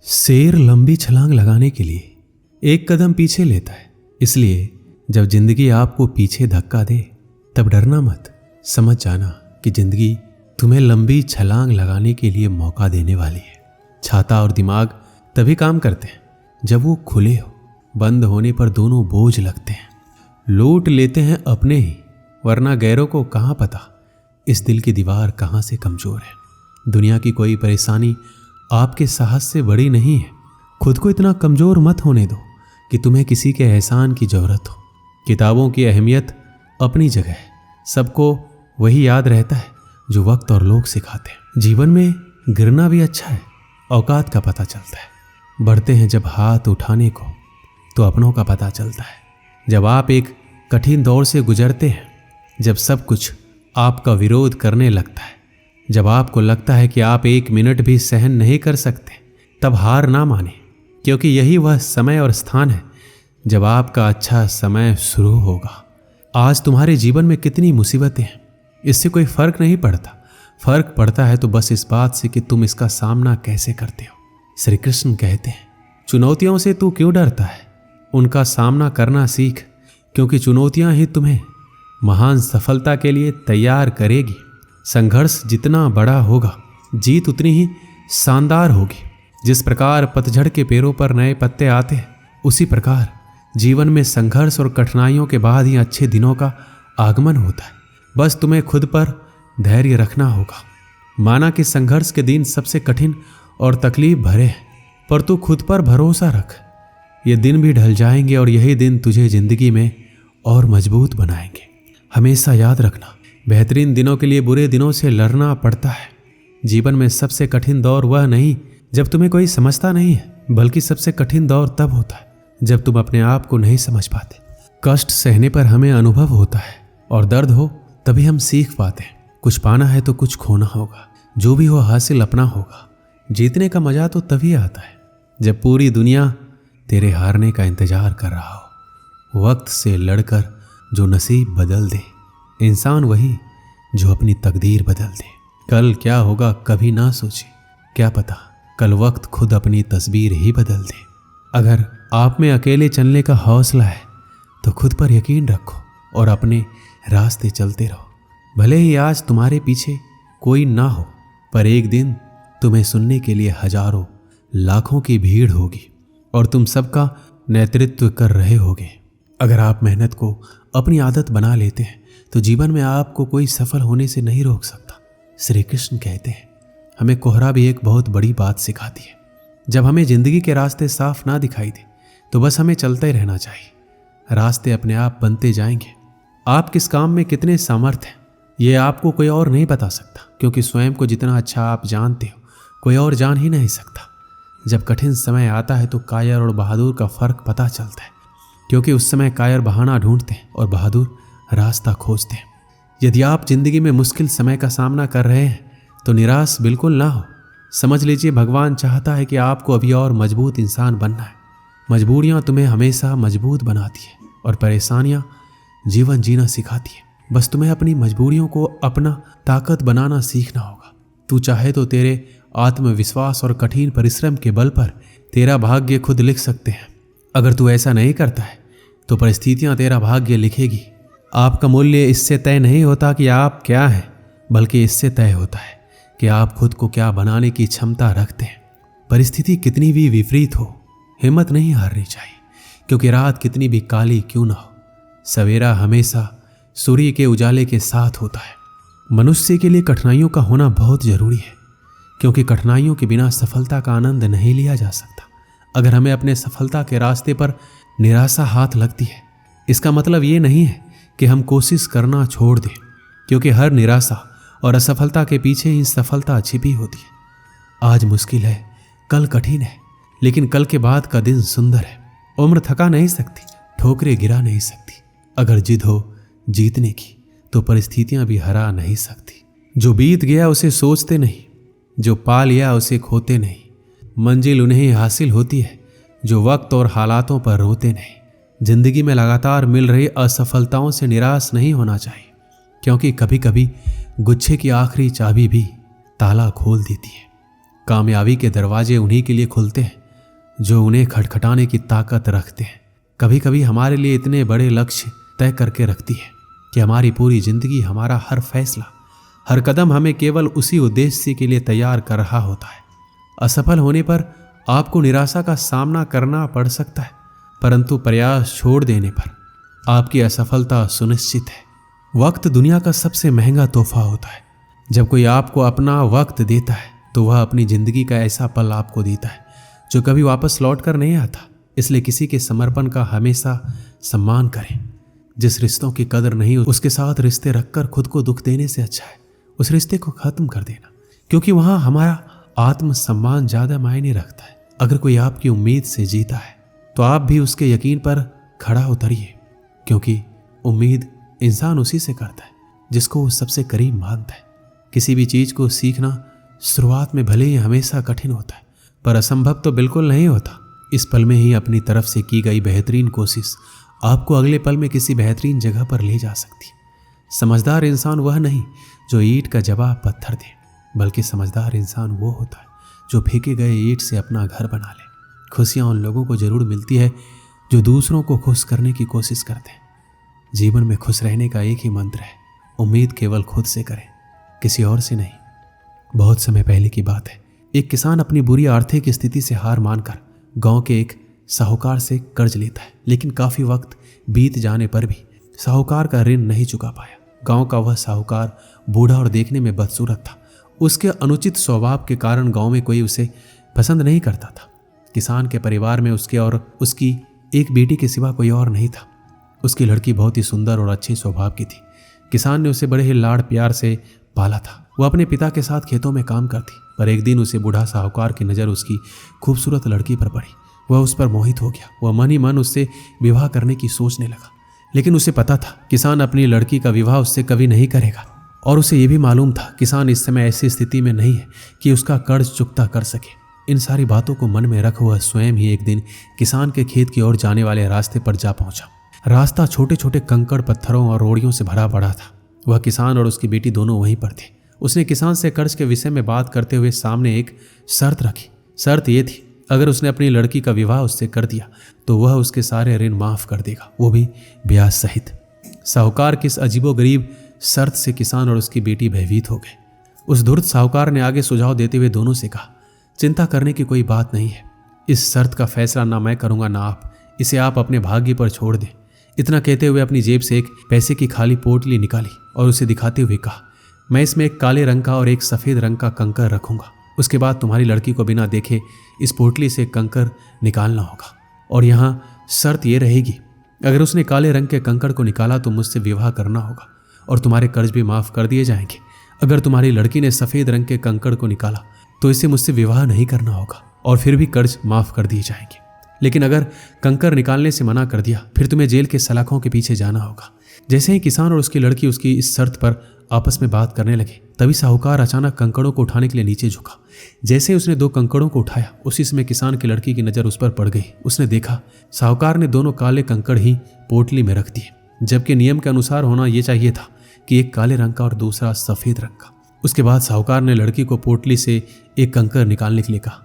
शेर लंबी छलांग लगाने के लिए एक कदम पीछे लेता है। इसलिए जब जिंदगी आपको पीछे धक्का दे तब डरना मत। समझ जाना कि जिंदगी तुम्हें लंबी छलांग लगाने के लिए मौका देने वाली है। छाता और दिमाग तभी काम करते हैं जब वो खुले हो। बंद होने पर दोनों बोझ लगते हैं। लूट लेते हैं अपने ही, वरना गैरों को कहाँ पता इस दिल की दीवार कहाँ से कमजोर है। दुनिया की कोई परेशानी आपके साहस से बड़ी नहीं है। खुद को इतना कमजोर मत होने दो कि तुम्हें किसी के एहसान की जरूरत हो। किताबों की अहमियत अपनी जगह है। सबको वही याद रहता है जो वक्त और लोग सिखाते हैं। जीवन में गिरना भी अच्छा है, औकात का पता चलता है। बढ़ते हैं जब हाथ उठाने को तो अपनों का पता चलता है। जब आप एक कठिन दौर से गुजरते हैं, जब सब कुछ आपका विरोध करने लगता है, जब आपको लगता है कि आप एक मिनट भी सहन नहीं कर सकते, तब हार ना माने, क्योंकि यही वह समय और स्थान है जब आपका अच्छा समय शुरू होगा। आज तुम्हारे जीवन में कितनी मुसीबतें हैं, इससे कोई फर्क नहीं पड़ता। फर्क पड़ता है तो बस इस बात से कि तुम इसका सामना कैसे करते हो। श्री कृष्ण कहते हैं, चुनौतियों से तू क्यों डरता है, उनका सामना करना सीख, क्योंकि चुनौतियां ही तुम्हें महान सफलता के लिए तैयार करेगी। संघर्ष जितना बड़ा होगा, जीत उतनी ही शानदार होगी। जिस प्रकार पतझड़ के पेड़ों पर नए पत्ते आते हैं, उसी प्रकार जीवन में संघर्ष और कठिनाइयों के बाद ही अच्छे दिनों का आगमन होता है। बस तुम्हें खुद पर धैर्य रखना होगा। माना कि संघर्ष के दिन सबसे कठिन और तकलीफ भरे हैं, पर तू खुद पर भरोसा रख। ये दिन भी ढल जाएंगे और यही दिन तुझे जिंदगी में और मजबूत बनाएंगे। हमेशा याद रखना, बेहतरीन दिनों के लिए बुरे दिनों से लड़ना पड़ता है। जीवन में सबसे कठिन दौर वह नहीं जब तुम्हें कोई समझता नहीं है, बल्कि सबसे कठिन दौर तब होता है जब तुम अपने आप को नहीं समझ पाते। कष्ट सहने पर हमें अनुभव होता है और दर्द हो तभी हम सीख पाते हैं। कुछ पाना है तो कुछ खोना होगा। जो भी हो हासिल अपना होगा। जीतने का मजा तो तभी आता है जब पूरी दुनिया तेरे हारने का इंतजार कर रहा हो। वक्त से लड़कर जो नसीब बदल दे, इंसान वही जो अपनी तकदीर बदल दे। कल क्या होगा कभी ना सोचे, क्या पता कल वक्त खुद अपनी तस्वीर ही बदल दे। अगर आप में अकेले चलने का हौसला है तो खुद पर यकीन रखो और अपने रास्ते चलते रहो। भले ही आज तुम्हारे पीछे कोई ना हो, पर एक दिन तुम्हें सुनने के लिए हजारों लाखों की भीड़ होगी और तुम सबका नेतृत्व कर रहे होगे। अगर आप मेहनत को अपनी आदत बना लेते हैं तो जीवन में आपको कोई सफल होने से नहीं रोक सकता। श्री कृष्ण कहते हैं, हमें कोहरा भी एक बहुत बड़ी बात सिखाती है। जब हमें जिंदगी के रास्ते साफ ना दिखाई दे तो बस हमें चलते ही रहना चाहिए। रास्ते अपने आप बनते जाएंगे। आप किस काम में कितने सामर्थ्य हैं ये आपको कोई और नहीं बता सकता, क्योंकि स्वयं को जितना अच्छा आप जानते हो कोई और जान ही नहीं सकता। जब कठिन समय आता है तो कायर और बहादुर का फर्क पता चलता है, क्योंकि उस समय कायर बहाना ढूंढते हैं और बहादुर रास्ता खोजते हैं। यदि आप जिंदगी में मुश्किल समय का सामना कर रहे हैं तो निराश बिल्कुल ना हो। समझ लीजिए, भगवान चाहता है कि आपको अभी और मजबूत इंसान बनना है। मजबूरियां तुम्हें हमेशा मजबूत बनाती है और परेशानियां जीवन जीना सिखाती है। बस तुम्हें अपनी मजबूरियों को अपना ताकत बनाना सीखना होगा। तू चाहे तो तेरे आत्मविश्वास और कठिन परिश्रम के बल पर तेरा भाग्य खुद लिख सकते हैं। अगर तू ऐसा नहीं करता है तो परिस्थितियां तेरा भाग्य लिखेगी। आपका मूल्य इससे तय नहीं होता कि आप क्या हैं, बल्कि इससे तय होता है कि आप खुद को क्या बनाने की क्षमता रखते हैं। परिस्थिति कितनी भी विपरीत हो, हिम्मत नहीं हारनी चाहिए, क्योंकि रात कितनी भी काली क्यों ना हो, सवेरा हमेशा सूर्य के उजाले के साथ होता है। मनुष्य के लिए कठिनाइयों का होना बहुत जरूरी है, क्योंकि कठिनाइयों के बिना सफलता का आनंद नहीं लिया जा सकता। अगर हमें अपने सफलता के रास्ते पर निराशा हाथ लगती है, इसका मतलब ये नहीं है कि हम कोशिश करना छोड़ दें, क्योंकि हर निराशा और असफलता के पीछे ही सफलता छिपी होती है। आज मुश्किल है, कल कठिन है, लेकिन कल के बाद का दिन सुंदर है। उम्र थका नहीं सकती, ठोकरें गिरा नहीं सकती। अगर जिद हो जीतने की तो परिस्थितियां भी हरा नहीं सकती। जो बीत गया उसे सोचते नहीं, जो पा लिया उसे खोते नहीं। मंजिल उन्हें हासिल होती है जो वक्त और हालातों पर रोते नहीं। जिंदगी में लगातार मिल रही असफलताओं से निराश नहीं होना चाहिए, क्योंकि कभी कभी गुच्छे की आखिरी चाबी भी ताला खोल देती है। कामयाबी के दरवाजे उन्हीं के लिए खुलते हैं जो उन्हें खटखटाने की ताकत रखते हैं। कभी कभी हमारे लिए इतने बड़े लक्ष्य तय करके रखती है कि हमारी पूरी जिंदगी, हमारा हर फैसला, हर कदम हमें केवल उसी उद्देश्य के लिए तैयार कर रहा होता है। असफल होने पर आपको निराशा का सामना करना पड़ सकता है, परंतु प्रयास छोड़ देने पर आपकी असफलता सुनिश्चित है। वक्त दुनिया का सबसे महंगा तोहफा होता है। जब कोई आपको अपना वक्त देता है तो वह अपनी जिंदगी का ऐसा पल आपको देता है जो कभी वापस लौट कर नहीं आता। इसलिए किसी के समर्पण का हमेशा सम्मान करें। जिस रिश्तों की कदर नहीं उसके साथ रिश्ते रखकर खुद को दुख देने से अच्छा है उस रिश्ते को खत्म कर देना, क्योंकि वहां हमारा आत्मसम्मान ज्यादा मायने रखता है। अगर कोई आपकी उम्मीद से जीता है तो आप भी उसके यकीन पर खड़ा उतरिए, क्योंकि उम्मीद इंसान उसी से करता है जिसको वो सबसे करीब मानता है। किसी भी चीज को सीखना शुरुआत में भले ही हमेशा कठिन होता है, पर असंभव तो बिल्कुल नहीं होता। इस पल में ही अपनी तरफ से की गई बेहतरीन कोशिश आपको अगले पल में किसी बेहतरीन जगह पर ले जा सकती है। समझदार इंसान वह नहीं जो ईंट का जवाब पत्थर दे, बल्कि समझदार इंसान वो होता है जो फेंके गए ईंट से अपना घर बना ले। खुशियाँ उन लोगों को जरूर मिलती है जो दूसरों को खुश करने की कोशिश करते हैं। जीवन में खुश रहने का एक ही मंत्र है, उम्मीद केवल खुद से करें, किसी और से नहीं। बहुत समय पहले की बात है, एक किसान अपनी बुरी आर्थिक स्थिति से हार मानकर गांव के एक साहूकार से कर्ज लेता है, लेकिन काफी वक्त बीत जाने पर भी साहूकार का ऋण नहीं चुका पाया। गांव का वह साहूकार बूढ़ा और देखने में बदसूरत था। उसके अनुचित स्वभाव के कारण गांव में कोई उसे पसंद नहीं करता था। किसान के परिवार में उसके और उसकी एक बेटी के सिवा कोई और नहीं था। उसकी लड़की बहुत ही सुंदर और अच्छे स्वभाव की थी। किसान ने उसे बड़े ही लाड़ प्यार से पाला था। वह अपने पिता के साथ खेतों में काम करती, पर एक दिन उसे बूढ़ा साहूकार की नज़र उसकी खूबसूरत लड़की पर पड़ी। वह उस पर मोहित हो गया। वह मन ही मन उससे विवाह करने की सोचने लगा, लेकिन उसे पता था किसान अपनी लड़की का विवाह उससे कभी नहीं करेगा। और उसे यह भी मालूम था किसान इस समय ऐसी स्थिति में नहीं है कि उसका कर्ज चुकता कर सके। इन सारी बातों को मन में रख वह स्वयं ही एक दिन किसान के खेत की ओर जाने वाले रास्ते पर जा पहुंचा। रास्ता छोटे छोटे कंकड़, पत्थरों और रोड़ियों से भरा पड़ा था। वह किसान और उसकी बेटी दोनों वहीं पर थे। उसने किसान से कर्ज के विषय में बात करते हुए सामने एक शर्त रखी। शर्त यह थी, अगर उसने अपनी लड़की का विवाह उससे कर दिया तो वह उसके सारे ऋण माफ कर देगा, वो भी ब्याज सहित। साहूकार की इस अजीबोगरीब शर्त से किसान और उसकी बेटी भयभीत हो गए। उस धूर्त साहूकार ने आगे सुझाव देते हुए दोनों से कहा, चिंता करने की कोई बात नहीं है। इस शर्त का फैसला ना मैं करूंगा ना आप, इसे आप अपने भाग्य पर छोड़ दें। इतना कहते हुए अपनी जेब से एक पैसे की खाली पोटली निकाली और उसे दिखाते हुए कहा, मैं इसमें एक काले रंग का और एक सफ़ेद रंग का कंकर रखूंगा। उसके बाद तुम्हारी लड़की को बिना देखे इस पोटली से कंकर निकालना होगा। और यहाँ शर्त ये रहेगी, अगर उसने काले रंग के कंकर को निकाला तो मुझसे विवाह करना होगा और तुम्हारे कर्ज भी माफ़ कर दिए जाएंगे। अगर तुम्हारी लड़की ने सफ़ेद रंग के कंकर को निकाला तो इसे मुझसे विवाह नहीं करना होगा और फिर भी कर्ज माफ़ कर दिए जाएंगे। लेकिन अगर कंकर निकालने से मना कर दिया फिर तुम्हें जेल के सलाखों के पीछे जाना होगा। जैसे ही किसान और उसकी लड़की उसकी इस शर्त पर आपस में बात करने लगे, तभी साहूकार अचानक कंकड़ों को उठाने के लिए नीचे झुका। जैसे ही उसने 2 कंकड़ों को उठाया, उसी समय किसान की लड़की की नज़र उस पर पड़ गई। उसने देखा साहूकार ने दोनों काले कंकड़ ही पोटली में रख दिए, जबकि नियम के अनुसार होना यह चाहिए था कि एक काले रंग का और दूसरा सफ़ेद रंग का। उसके बाद साहूकार ने लड़की को पोटली से एक कंकर निकालने के लिए कहा।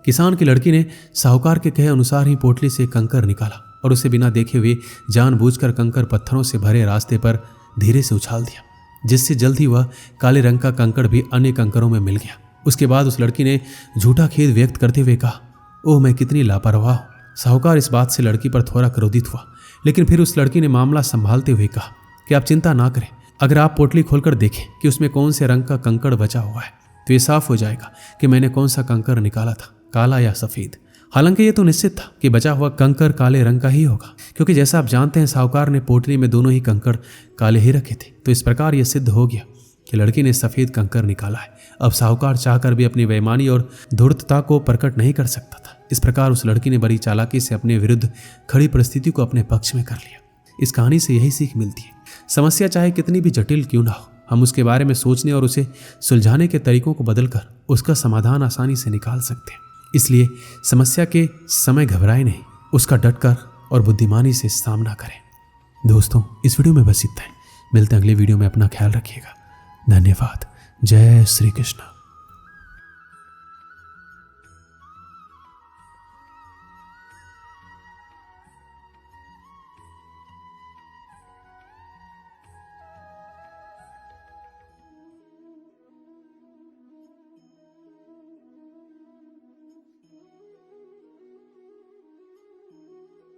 किसान की लड़की ने साहूकार के कहे अनुसार ही पोटली से कंकर निकाला और उसे बिना देखे हुए जानबूझकर कंकर पत्थरों से भरे रास्ते पर धीरे से उछाल दिया, जिससे जल्द ही वह काले रंग का कंकड़ भी अन्य कंकरों में मिल गया। उसके बाद उस लड़की ने झूठा खेद व्यक्त करते हुए कहा, ओह मैं कितनी लापरवाह हूं। साहूकार इस बात से लड़की पर थोड़ा क्रोधित हुआ, लेकिन फिर उस लड़की ने मामला संभालते हुए कहा कि आप चिंता ना करें। अगर आप पोटली खोलकर देखें कि उसमें कौन से रंग का कंकड़ बचा हुआ है तो ये साफ हो जाएगा कि मैंने कौन सा कंकड़ निकाला था, काला या सफ़ेद। हालांकि ये तो निश्चित था कि बचा हुआ कंकड़ काले रंग का ही होगा, क्योंकि जैसा आप जानते हैं साहूकार ने पोटली में दोनों ही कंकड़ काले ही रखे थे। तो इस प्रकार यह सिद्ध हो गया कि लड़की ने सफ़ेद कंकड़ निकाला है। अब साहूकार चाहकर भी अपनी बेईमानी और धूर्तता को प्रकट नहीं कर सकता था। इस प्रकार उस लड़की ने बड़ी चालाकी से अपने विरुद्ध खड़ी परिस्थिति को अपने पक्ष में कर लिया। इस कहानी से यही सीख मिलती है, समस्या चाहे कितनी भी जटिल क्यों ना हो, हम उसके बारे में सोचने और उसे सुलझाने के तरीकों को बदलकर उसका समाधान आसानी से निकाल सकते हैं। इसलिए समस्या के समय घबराए नहीं, उसका डटकर और बुद्धिमानी से सामना करें। दोस्तों, इस वीडियो में बस इतना है। मिलते हैं अगले वीडियो में। अपना ख्याल रखिएगा। धन्यवाद। जय श्री कृष्ण।